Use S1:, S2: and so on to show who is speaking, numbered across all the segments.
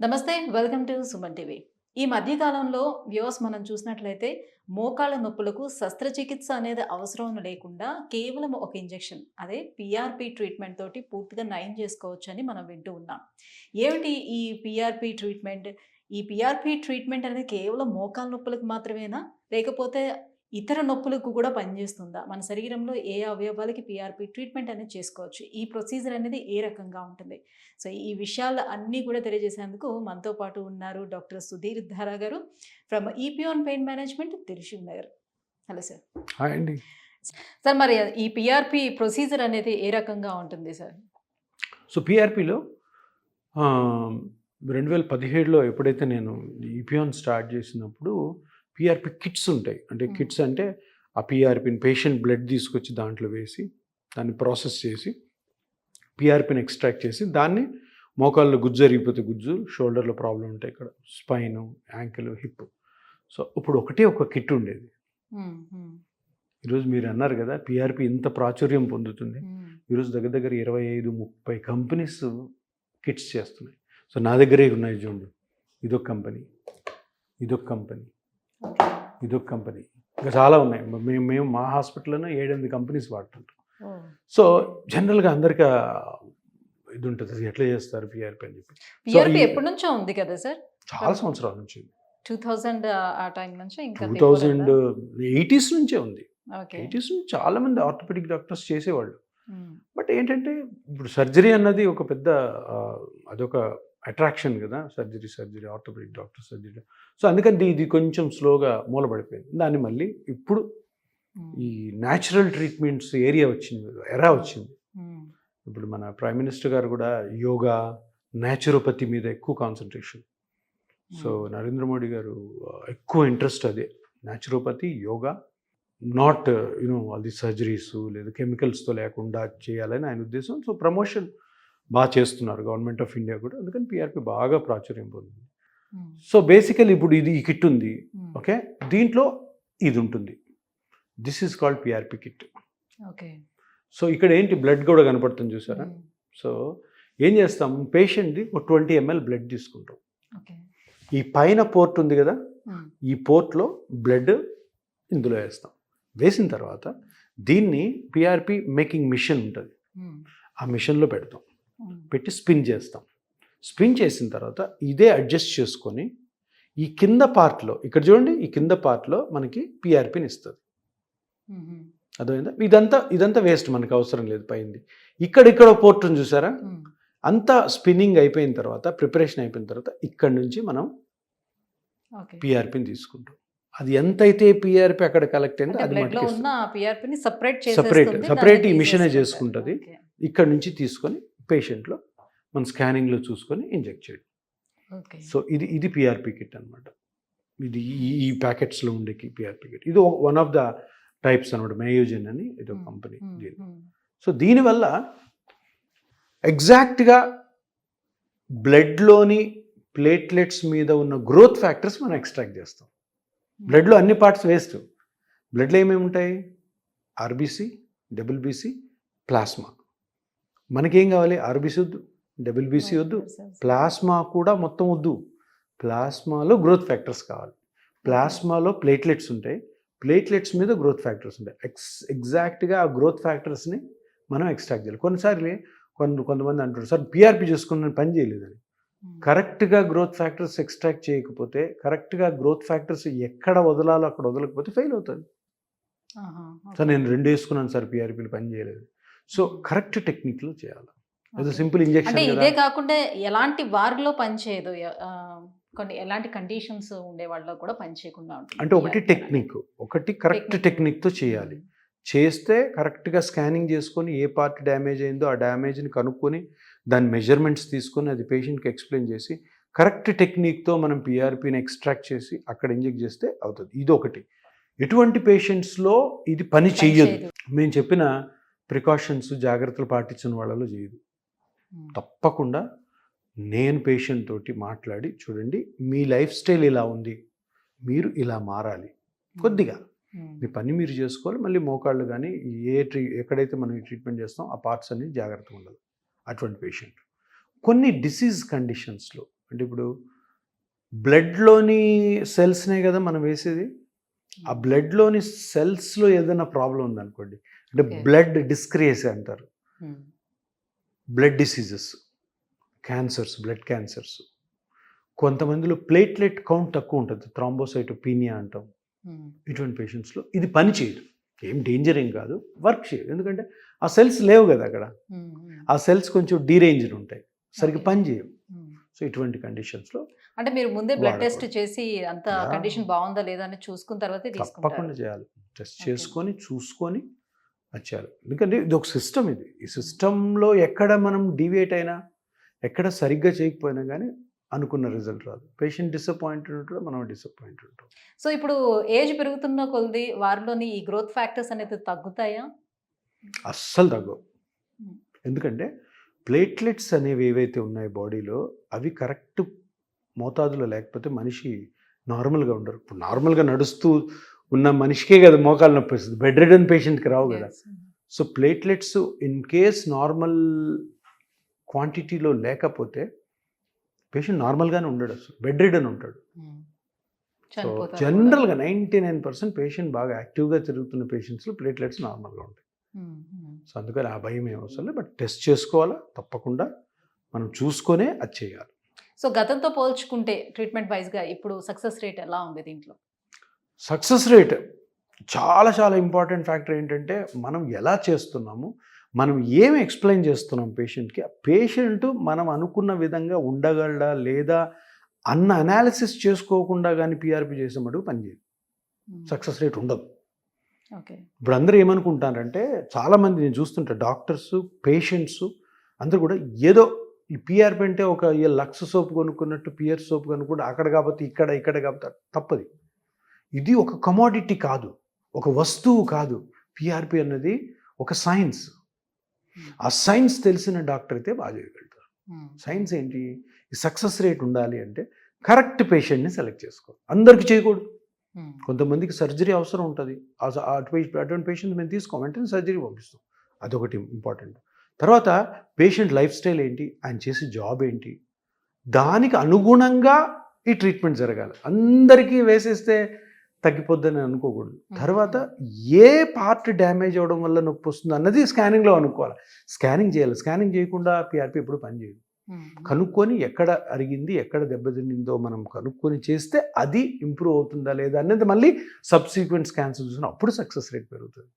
S1: నమస్తే. Welcome to Suman TV. ఈ మధ్య కాలంలో వ్యూవర్స్ మనం చూసినట్లయితే మోకాళ్ళ నొప్పులకు శస్త్రచికిత్స అనేది అవసరం లేకుండా కేవలం ఒక ఇంజెక్షన్ అదే పీఆర్పీ ట్రీట్మెంట్ తోటి పూర్తిగా నయం చేసుకోవచ్చని మనం వింటూ ఉన్నాం. ఏమిటి ఈ పీఆర్పీ ట్రీట్మెంట్? ఈ పీఆర్పీ ట్రీట్మెంట్ అనేది కేవలం మోకాళ్ళ నొప్పులకు మాత్రమేనా? లేకపోతే ఇతర నొప్పులకు కూడా పనిచేస్తుందా? మన శరీరంలో ఏ అవయవాలకి పీఆర్పీ ట్రీట్మెంట్ అనేది చేసుకోవచ్చు? ఈ ప్రొసీజర్ అనేది ఏ రకంగా ఉంటుంది? సో, ఈ విషయాలు అన్నీ కూడా తెలియజేసేందుకు మనతో పాటు ఉన్నారు డాక్టర్ సుధీర్ ధారా గారు from EPN pain management, Dilsukh Nagar. Hello sir.
S2: Hi అండి.
S1: సార్, మరి ఈ పీఆర్పీ ప్రొసీజర్ అనేది ఏ రకంగా ఉంటుంది సార్?
S2: సో పీఆర్పీలో 2017లో ఎప్పుడైతే నేను ఈపియాన్ స్టార్ట్ చేసినప్పుడు పీఆర్పీ కిట్స్ ఉంటాయి. అంటే కిట్స్ అంటే ఆ పీఆర్పీని పేషెంట్ బ్లడ్ తీసుకొచ్చి దాంట్లో వేసి దాన్ని ప్రాసెస్ చేసి పీఆర్పీని ఎక్స్ట్రాక్ట్ చేసి దాన్ని మోకాల్లో గుజ్జు జరిగిపోతే గుజ్జు, షోల్డర్లో ప్రాబ్లం ఉంటాయి, ఇక్కడ స్పైను, యాంకిల్, హిప్. సో ఇప్పుడు ఒకటే ఒక కిట్ ఉండేది. ఈరోజు మీరు అన్నారు కదా పీఆర్పీ ఇంత ప్రాచుర్యం పొందుతుంది. ఈరోజు దగ్గర దగ్గర 25-30 కంపెనీస్ కిట్స్ చేస్తున్నాయి. సో నా దగ్గరే ఉన్నాయి చూడండి. ఇదొక కంపెనీ, ఇదొక కంపెనీ, ఇదొక కంపెనీ, ఇంకా చాలా ఉన్నాయి. మేము మా హాస్పిటల్లోనే 7-8 కంపెనీస్ వాడుతుంటాం. సో జనరల్గా అందరికీ ఇది ఉంటుంది, అది ఎట్లా చేస్తారు పీఆర్పీ అని చెప్పి.
S1: పీఆర్పీ ఎప్పటి నుంచో ఉంది కదా సార్?
S2: చాలా సంవత్సరాల నుంచి,
S1: 2000 ఆ టైం నుంచి, ఇంకా
S2: 2080s నుంచే ఉంది.
S1: ఓకే.
S2: 80s నుంచి చాలా మంది ఆర్థోపెడిక్ డాక్టర్స్ చేసేవాళ్ళు. బట్ ఏంటంటే ఇప్పుడు సర్జరీ అన్నది ఒక పెద్ద అదొక అట్రాక్షన్ కదా, surgery orthopaedic doctor surgery. So అందుకని ఇది కొంచెం స్లోగా మూలపడిపోయింది. దాన్ని మళ్ళీ ఇప్పుడు ఈ న్యాచురల్ ట్రీట్మెంట్స్ ఏరియా వచ్చింది, ఎరా వచ్చింది. ఇప్పుడు మన ప్రైమ్ మినిస్టర్ గారు కూడా యోగా, న్యాచురోపతి మీద ఎక్కువ కాన్సన్ట్రేషన్. సో నరేంద్ర మోడీ గారు ఎక్కువ ఇంట్రెస్ట్ అదే, naturopathy, yoga, not all the surgeries లేదా కెమికల్స్తో లేకుండా చేయాలని ఆయన ఉద్దేశం. సో ప్రమోషన్ బాగా చేస్తున్నారు గవర్నమెంట్ ఆఫ్ ఇండియా కూడా. అందుకని పీఆర్పీ బాగా ప్రాచుర్యం పొందింది. సో బేసికలీ ఇప్పుడు ఇది ఈ కిట్ ఉంది, ఓకే, దీంట్లో ఇది ఉంటుంది. This is called PRP kit.
S1: Okay.
S2: So ఇక్కడ ఏంటి, బ్లడ్ కూడా కనపడుతుంది చూసారా. సో ఏం చేస్తాం, పేషెంట్ది ఒక 20 ml బ్లడ్ తీసుకుంటాం. ఈ పైన పోర్ట్ ఉంది కదా, ఈ పోర్ట్లో బ్లడ్ ఇందులో వేస్తాం. వేసిన తర్వాత దీన్ని పీఆర్పీ మేకింగ్ మిషన్ ఉంటుంది, ఆ మిషన్లో పెడతాం. పెట్టి స్పిన్ చేస్తాం. స్పిన్ చేసిన తర్వాత ఇదే అడ్జస్ట్ చేసుకొని ఈ కింద పార్ట్లో, ఇక్కడ చూడండి, ఈ కింద పార్ట్లో మనకి పీఆర్పీని ఇస్తుంది. అర్థమైందా? ఇదంతా వేస్ట్, మనకు అవసరం లేదు. పైంది ఇక్కడ పోర్ట్ ఉంది చూసారా, అంతా స్పిన్నింగ్ అయిపోయిన తర్వాత, ప్రిపరేషన్ అయిపోయిన తర్వాత ఇక్కడ నుంచి మనం పీఆర్పీని తీసుకుంటాం. అది ఎంతైతే పీఆర్పీ అక్కడ కలెక్ట్ అయిందో అది సపరేట్ ఈ మిషనే చేసుకుంటుంది. ఇక్కడ నుంచి తీసుకొని పేషెంట్లో మన స్కానింగ్లో చూసుకొని ఇంజెక్ట్ చేయడం. సో ఇది పీఆర్పీ కిట్ అనమాట. ఇది ఈ ప్యాకెట్స్లో ఉండే పీఆర్పీ కిట్. ఇది వన్ ఆఫ్ ద టైప్స్ అనమాట, మయోజెన్ అని ఇది ఒక కంపెనీ. సో దీనివల్ల ఎగ్జాక్ట్గా బ్లడ్లోని ప్లేట్లెట్స్ మీద ఉన్న గ్రోత్ ఫ్యాక్టర్స్ మనం ఎక్స్ట్రాక్ట్ చేస్తాం. బ్లడ్లో అన్ని పార్ట్స్ వేస్ట్. బ్లడ్లో ఏమేమి ఉంటాయి, ఆర్బీసీ, డబ్ల్యూబీసీ, ప్లాస్మా. మనకేం కావాలి, ఆర్బీసీ వద్దు, డబ్ల్యూబీసీ వద్దు, ప్లాస్మా కూడా మొత్తం వద్దు. ప్లాస్మాలో గ్రోత్ ఫ్యాక్టర్స్ కావాలి. ప్లాస్మాలో ప్లేట్లెట్స్ ఉంటాయి, ప్లేట్లెట్స్ మీద గ్రోత్ ఫ్యాక్టర్స్ ఉంటాయి. ఎగ్జాక్ట్గా ఆ గ్రోత్ ఫ్యాక్టర్స్ని మనం ఎక్స్ట్రాక్ట్ చేయాలి. కొన్నిసార్లు కొంతమంది అంటారు, సార్ పీఆర్పీ చేసుకుని పని చేయలేదని. కరెక్ట్గా గ్రోత్ ఫ్యాక్టర్స్ ఎక్స్ట్రాక్ట్ చేయకపోతే, కరెక్ట్గా గ్రోత్ ఫ్యాక్టర్స్ ఎక్కడ వదలాలో అక్కడ వదలకపోతే ఫెయిల్ అవుతుంది. సార్ నేను 2 వేసుకున్నాను సార్, పీఆర్పీలు పని చేయలేదు. సో కరెక్ట్ టెక్నిక్లో చేయాలి. అది సింపుల్ ఇంజెక్షన్.
S1: ఇదే కాకుండా ఎలాంటి వారిలో పనిచేయదు, కొన్ని ఎలాంటి కండిషన్స్ ఉండే వాళ్ళలో కూడా పనిచేయకుండా ఉంటుంది.
S2: అంటే ఒకటి కరెక్ట్ టెక్నిక్తో చేయాలి. చేస్తే కరెక్ట్గా స్కానింగ్ చేసుకొని ఏ పార్ట్ డ్యామేజ్ అయిందో ఆ డ్యామేజ్ని కనుక్కొని దాని మెజర్మెంట్స్ తీసుకొని అది పేషెంట్కి ఎక్స్ప్లెయిన్ చేసి కరెక్ట్ టెక్నిక్తో మనం పీఆర్పీని ఎక్స్ట్రాక్ట్ చేసి అక్కడ ఇంజెక్ట్ చేస్తే అవుతుంది. ఇది ఒకటి. ఎటువంటి పేషెంట్స్లో ఇది పని చెయ్యదు. మేము చెప్పిన ప్రికాషన్స్, జాగ్రత్తలు పాటించిన వాళ్ళలో చేయదు. తప్పకుండా నేను పేషెంట్ తోటి మాట్లాడి, చూడండి మీ లైఫ్ స్టైల్ ఇలా ఉంది, మీరు ఇలా మారాలి, కొద్దిగా మీ పని మీరు చేసుకోవాలి. మళ్ళీ మోకాళ్ళు కానీ ఎక్కడైతే మనం ఈ ట్రీట్మెంట్ చేస్తాం ఆ పార్ట్స్ అన్ని జాగ్రత్తగా ఉండాలి. అటువంటి పేషెంట్ కొన్ని డిసీజ్ కండిషన్స్లో అంటే ఇప్పుడు బ్లడ్లోని సెల్స్నే కదా మనం వేసేది. ఆ బ్లడ్లోని సెల్స్లో ఏదైనా ప్రాబ్లం ఉందనుకోండి, అంటే
S1: Okay.
S2: బ్లడ్ డిస్క్రియేసీ అంటారు, blood diseases, cancers, blood cancers. కొంతమందిలో ప్లేట్లెట్ కౌంట్ తక్కువ ఉంటుంది, థ్రాంబోసైటోపీనియా అంటాం. ఇటువంటి పేషెంట్స్లో ఇది పని చేయదు, ఏం డేంజర్ ఏం కాదు, వర్క్ చేయదు. ఎందుకంటే ఆ సెల్స్ లేవు కదా అక్కడ, ఆ సెల్స్ కొంచెం డీరేంజ్డ్ ఉంటాయి, సరిగ్గా
S1: Okay.
S2: పని చేయవు. సో ఇటువంటి కండిషన్స్లో
S1: అంటే మీరు ముందే బ్లడ్ టెస్ట్
S2: వాడకూడదు.
S1: చేసి అంత
S2: Yeah.
S1: కండిషన్ బాగుందా లేదా అని చూసుకున్న తర్వాతే తీసుకుంటారు.
S2: తప్పకుండా చేయాలి, టెస్ట్
S1: Okay.
S2: చేసుకొని చూసుకొని వచ్చారు. ఎందుకంటే ఇది ఒక సిస్టమ్, ఇది ఈ సిస్టంలో ఎక్కడ మనం డీవియేట్ అయినా, ఎక్కడ సరిగ్గా చేయకపోయినా కానీ అనుకున్న రిజల్ట్ రాదు. పేషెంట్ డిసప్పాయింటెడ్ ఉంటాడు, మనం డిసప్పాయింటెడ్ ఉంటాం.
S1: సో ఇప్పుడు ఏజ్ పెరుగుతున్న కొలది వారిలోని ఈ గ్రోత్ ఫ్యాక్టర్స్ అనేది తగ్గుతాయా?
S2: అస్సలు తగ్గవు.
S1: Hmm.
S2: ఎందుకంటే ప్లేట్లెట్స్ అనేవి ఏవైతే ఉన్నాయో బాడీలో, అవి కరెక్ట్ మోతాదులో లేకపోతే మనిషి నార్మల్గా ఉండరు. ఇప్పుడు నార్మల్గా నడుస్తూ ఉన్న మనిషికే కదా మోకాలు నొప్పి వస్తుంది, బెడ్ రిడన్ పేషెంట్కి రావు కదా.
S1: Yes.
S2: So platelets in case normal క్వాంటిటీలో లేకపోతే పేషెంట్ నార్మల్గానే ఉండడు, అసలు బెడ్ రిడన్ ఉంటాడు.
S1: Hmm.
S2: సో
S1: చనిపోతారు కూడా.
S2: జనరల్గా 99% పేషెంట్ బాగా యాక్టివ్గా తిరుగుతున్న పేషెంట్స్లో ప్లేట్లెట్స్ నార్మల్గా ఉంటాయి. సో అందుకని ఆ భయం ఏం అవసరం లేదు, బట్ టెస్ట్ చేసుకోవాలా తప్పకుండా, మనం చూసుకొనే అది చేయాలి.
S1: సో గతంతో పోల్చుకుంటే ట్రీట్మెంట్ వైజ్గా ఇప్పుడు సక్సెస్ రేట్ ఎలా ఉంది దీంట్లో?
S2: సక్సెస్ రేట్ చాలా చాలా ఇంపార్టెంట్ ఫ్యాక్టర్ ఏంటంటే, మనం ఎలా చేస్తున్నాము, మనం ఏమి ఎక్స్ప్లెయిన్ చేస్తున్నాం పేషెంట్కి, ఆ పేషెంట్ మనం అనుకున్న విధంగా ఉండగలడా లేదా అన్న అనాలిసిస్ చేసుకోకుండా కానీ పీఆర్పీ చేసే మటుకు పనిచేయదు, సక్సెస్ రేట్ ఉండదు.
S1: ఓకే.
S2: ఇప్పుడు అందరూ ఏమనుకుంటారంటే, చాలామంది నేను చూస్తుంటా, డాక్టర్స్, పేషెంట్స్ అందరూ కూడా ఏదో ఈ పీఆర్పీ అంటే ఒక లక్స్ సోప్ కొనుక్కున్నట్టు పియర్ సోప్ కొనుక్కుంటే అక్కడ కాకపోతే ఇక్కడ, ఇక్కడ కాకపోతే తప్పది. ఇది ఒక కమోడిటీ కాదు, ఒక వస్తువు కాదు. పీఆర్పీ అన్నది ఒక సైన్స్. ఆ సైన్స్ తెలిసిన డాక్టర్ అయితే బాగా చేయగలుగుతారు. సైన్స్ ఏంటి, ఈ సక్సెస్ రేట్ ఉండాలి అంటే కరెక్ట్ పేషెంట్ని సెలెక్ట్ చేసుకోవాలి. అందరికీ చేయకూడదు, కొంతమందికి సర్జరీ అవసరం ఉంటుంది, అటువంటి పేషెంట్ మేము తీసుకోం, వెంటనే సర్జరీ పంపిస్తాం, అదొకటి ఇంపార్టెంట్. తర్వాత పేషెంట్ లైఫ్ స్టైల్ ఏంటి, ఆయన చేసే జాబ్ ఏంటి, దానికి అనుగుణంగా ఈ ట్రీట్మెంట్ జరగాలి. అందరికీ వేసేస్తే తగ్గిపోద్దని అనుకోకూడదు. తర్వాత ఏ పార్ట్ డ్యామేజ్ అవ్వడం వల్ల నొప్పి వస్తుంది అన్నది స్కానింగ్లో అనుకోవాలి. స్కానింగ్ చేయాలి, స్కానింగ్ చేయకుండా పీఆర్పీ ఎప్పుడు పనిచేయదు. కనుక్కొని ఎక్కడ అరిగింది, ఎక్కడ దెబ్బతినిందో మనం కనుక్కొని చేస్తే అది ఇంప్రూవ్ అవుతుందా లేదా అనేది మళ్ళీ సబ్సీక్వెంట్ స్కాన్స్ చూసిన అప్పుడు సక్సెస్ రేట్ పెరుగుతుంది.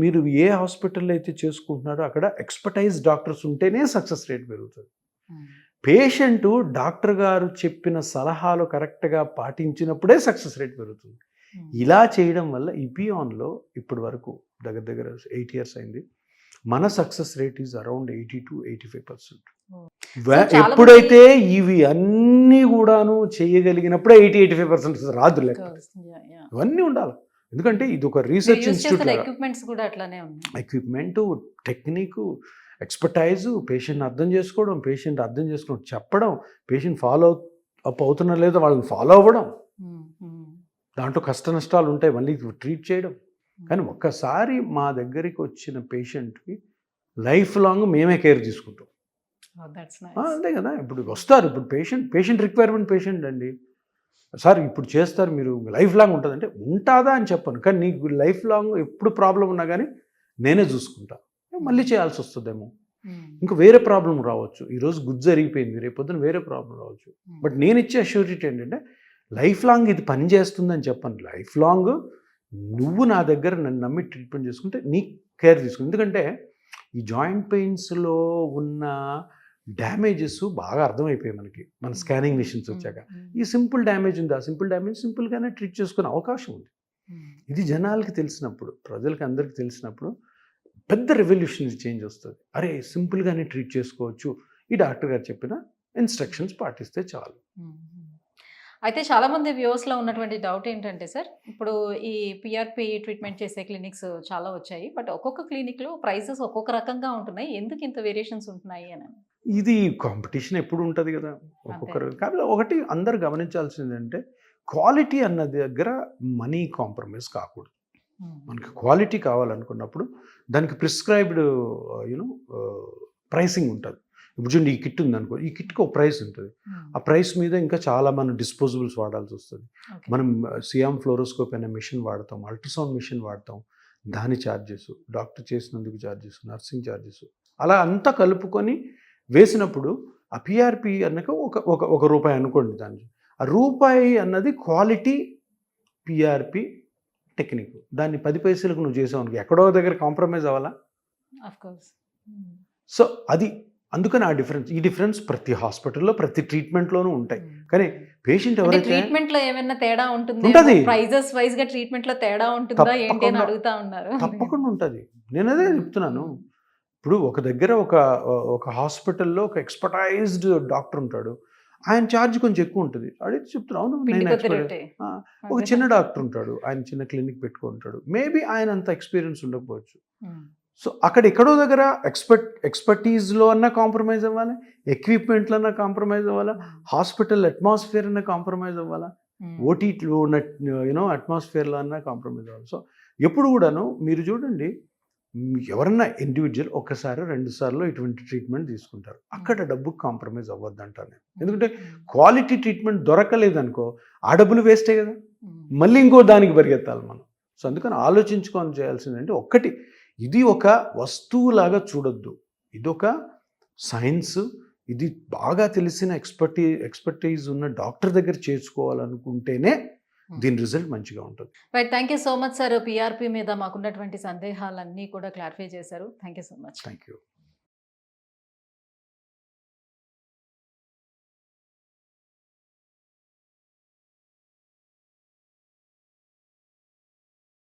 S2: మీరు ఏ హాస్పిటల్లో అయితే చేసుకుంటున్నారో అక్కడ ఎక్స్పర్టైజ్ డాక్టర్స్ ఉంటేనే సక్సెస్ రేట్ పెరుగుతుంది. పేషెంట్ డాక్టర్ గారు చెప్పిన సలహాలు కరెక్ట్గా పాటించినప్పుడే సక్సెస్ రేట్ పెరుగుతుంది. ఇలా చేయడం వల్ల ఇపియాన్లో ఇప్పటి వరకు దగ్గర దగ్గర 8 years అయింది, మన success rate is around 80 to 85%. ఎప్పుడైతే ఇవి అన్నీ కూడాను చేయగలిగినప్పుడే 80-85% రాదు లెక్క. ఇవన్నీ ఉండాలి, ఎందుకంటే ఇది ఒక రీసెర్చ్ ఇన్స్టిట్యూట్.
S1: ఎక్విప్మెంట్స్ కూడా అట్లానే ఉన్నాయి,
S2: ఎక్విప్మెంటు, టెక్నిక్, ఎక్స్పర్టైజు, పేషెంట్ అర్థం చేసుకోవడం, చెప్పడం, పేషెంట్ ఫాలో అప్ అవుతున్నా లేదా వాళ్ళని ఫాలో అవ్వడం, దాంట్లో కష్ట నష్టాలు ఉంటాయి, మళ్ళీ ట్రీట్ చేయడం. కానీ ఒక్కసారి మా దగ్గరికి వచ్చిన పేషెంట్కి లైఫ్ లాంగ్ మేమే కేర్ తీసుకుంటాం. అంతే కదా, ఇప్పుడు వస్తారు, ఇప్పుడు పేషెంట్ రిక్వైర్మెంట్ పేషెంట్ అండి, సార్ ఇప్పుడు చేస్తారు మీరు లైఫ్ లాంగ్ ఉంటుందంటే ఉంటుందా అని చెప్పను, కానీ నీకు లైఫ్ లాంగ్ ఎప్పుడు ప్రాబ్లం ఉన్నా కానీ నేనే చూసుకుంటా. మళ్ళీ చేయాల్సి వస్తుందేమో, ఇంకా వేరే ప్రాబ్లం రావచ్చు, ఈరోజు గుజ్జు అరిగిపోయింది, రేపొద్దున వేరే ప్రాబ్లం రావచ్చు. బట్ నేను ఇచ్చే అష్యూరిటీ ఏంటంటే లైఫ్ లాంగ్ ఇది పని చేస్తుందని చెప్పను. లైఫ్ లాంగ్ నువ్వు నా దగ్గర నన్ను నమ్మి ట్రీట్మెంట్ చేసుకుంటే నీ కేర్ తీసుకుంది. ఎందుకంటే ఈ జాయింట్ పెయిన్స్లో ఉన్న డ్యామేజెస్ బాగా అర్థమైపోయాయి మనకి, మన స్కానింగ్ మిషన్స్ వచ్చాక. ఈ సింపుల్ డ్యామేజ్ ఉంది, ఆ సింపుల్ డ్యామేజ్ సింపుల్గానే ట్రీట్ చేసుకునే అవకాశం ఉంది. ఇది జనాలకి తెలిసినప్పుడు, ప్రజలకి అందరికీ తెలిసినప్పుడు పెద్ద రెవల్యూషనరీ చేంజ్ వస్తుంది. అరే సింపుల్గానే ట్రీట్ చేసుకోవచ్చు, ఈ డాక్టర్ గారు చెప్పిన ఇన్స్ట్రక్షన్స్ పాటిస్తే చాలు.
S1: అయితే చాలామంది వ్యూవర్స్లో ఉన్నటువంటి డౌట్ ఏంటంటే సార్, ఇప్పుడు ఈ పిఆర్పి ట్రీట్మెంట్ చేసే క్లినిక్స్ చాలా వచ్చాయి, బట్ ఒక్కొక్క క్లినిక్లో ప్రైసెస్ ఒక్కొక్క రకంగా ఉంటున్నాయి, ఎందుకు ఇంత వేరియేషన్స్ ఉంటున్నాయి అని.
S2: ఇది కాంపిటీషన్ ఎప్పుడు ఉంటుంది కదా ఒక్కొక్కరు. కాబట్టి ఒకటి అందరు గమనించాల్సిందంటే క్వాలిటీ అన్న దగ్గర మనీ కాంప్రమైజ్ కాకూడదు. మనకి క్వాలిటీ కావాలనుకున్నప్పుడు దానికి ప్రిస్క్రైబ్డ్ ప్రైసింగ్ ఉంటుంది. ఇప్పుడు చూడండి ఈ కిట్ ఉందనుకో, ఈ కిట్కి ఒక ప్రైస్ ఉంటుంది. ఆ ప్రైస్ మీద ఇంకా చాలా మనం డిస్పోజబుల్స్ వాడాల్సి వస్తుంది. మనం సియామ్ ఫ్లోరోస్కోప్ అనే మిషన్ వాడతాం, అల్ట్రాసౌండ్ మిషన్ వాడతాం, దాని ఛార్జెస్, డాక్టర్ చేసినందుకు ఛార్జెస్, నర్సింగ్ ఛార్జెస్, అలా అంతా కలుపుకొని వేసినప్పుడు ఆ పిఆర్పి అన్నక ఒక రూపాయి అనుకోండి. దానికి ఆ రూపాయి అన్నది క్వాలిటీ పిఆర్పి టెక్నిక్. దాన్ని 10 పైసలకు నువ్వు చేసావు అనుకో, ఎక్కడో దగ్గర కాంప్రమైజ్ అవ్వాలా? సో అది అందుకని ఆ డిఫరెన్స్, ఈ డిఫరెన్స్ ప్రతి హాస్పిటల్లో ప్రతి ట్రీట్మెంట్లోనూ ఉంటాయి. కానీ పేషెంట్ ఎవరైతే
S1: ట్రీట్మెంట్ లో ఏమైనా తేడా
S2: ఉంటది.
S1: ఉంటుంది, ప్రైజెస్ వైజ్ గా ట్రీట్మెంట్ లో తేడా ఉంటుందా ఏంటి అని
S2: తప్పకుండా.
S1: అడుగుతా ఉన్నారు.
S2: తప్పకుండా ఉంటుంది. నేను అదే చెప్తున్నాను. ఇప్పుడు ఒక దగ్గర ఒక హాస్పిటల్లో ఒక ఎక్స్పర్టైజ్డ్ డాక్టర్ ఉంటాడు, ఆయన ఛార్జ్ కొంచెం ఎక్కువ ఉంటుంది. అడిగితే చెప్తున్నాను, అవును
S1: పిండి
S2: నేను
S1: కొద్ది
S2: expert.
S1: రొట్టె.
S2: ఒక చిన్న డాక్టర్ ఉంటాడు, ఆయన చిన్న క్లినిక్ పెట్టుకుంటాడు, మేబీ ఆయన అంత ఎక్స్పీరియన్స్ ఉండకపోవచ్చు. సో అక్కడ ఎక్కడో దగ్గర ఎక్స్పర్టీజ్లో అన్నా కాంప్రమైజ్ అవ్వాలి, ఎక్విప్మెంట్లో అన్నా కాంప్రమైజ్ అవ్వాలా, హాస్పిటల్ అట్మాస్ఫియర్ అన్నా కాంప్రమైజ్ అవ్వాలా, ఓటీలో ఉన్న అట్మాస్ఫియర్లో అన్నా కాంప్రమైజ్ అవ్వాలి. సో ఎప్పుడు కూడాను మీరు చూడండి, ఎవరన్నా ఇండివిజువల్ ఒక్కసారి 2 సార్లు ఇటువంటి ట్రీట్మెంట్ తీసుకుంటారు, అక్కడ డబ్బుకు కాంప్రమైజ్ అవ్వద్దు అంటాను నేను. ఎందుకంటే క్వాలిటీ ట్రీట్మెంట్ దొరకలేదనుకో, ఆ డబ్బులు వేస్టే కదా, మళ్ళీ ఇంకో దానికి పరిగెత్తాలి మనం. సో అందుకని ఆలోచించుకొని చేయాల్సిందంటే, ఒక్కటి, ఇది ఒక వస్తువులాగా చూడొద్దు, ఇదొక సైన్స్. ఇది బాగా తెలిసిన ఎక్స్పర్టీజ్ ఉన్న డాక్టర్ దగ్గర చేసుకోవాలనుకుంటేనే దీని రిజల్ట్ మంచిగా ఉంటుంది.
S1: Right, thank you so much sir. PRP మీద మాకున్నటువంటి సందేహాలన్నీ కూడా క్లారిఫై చేశారు. Thank you so much.
S2: Thank you.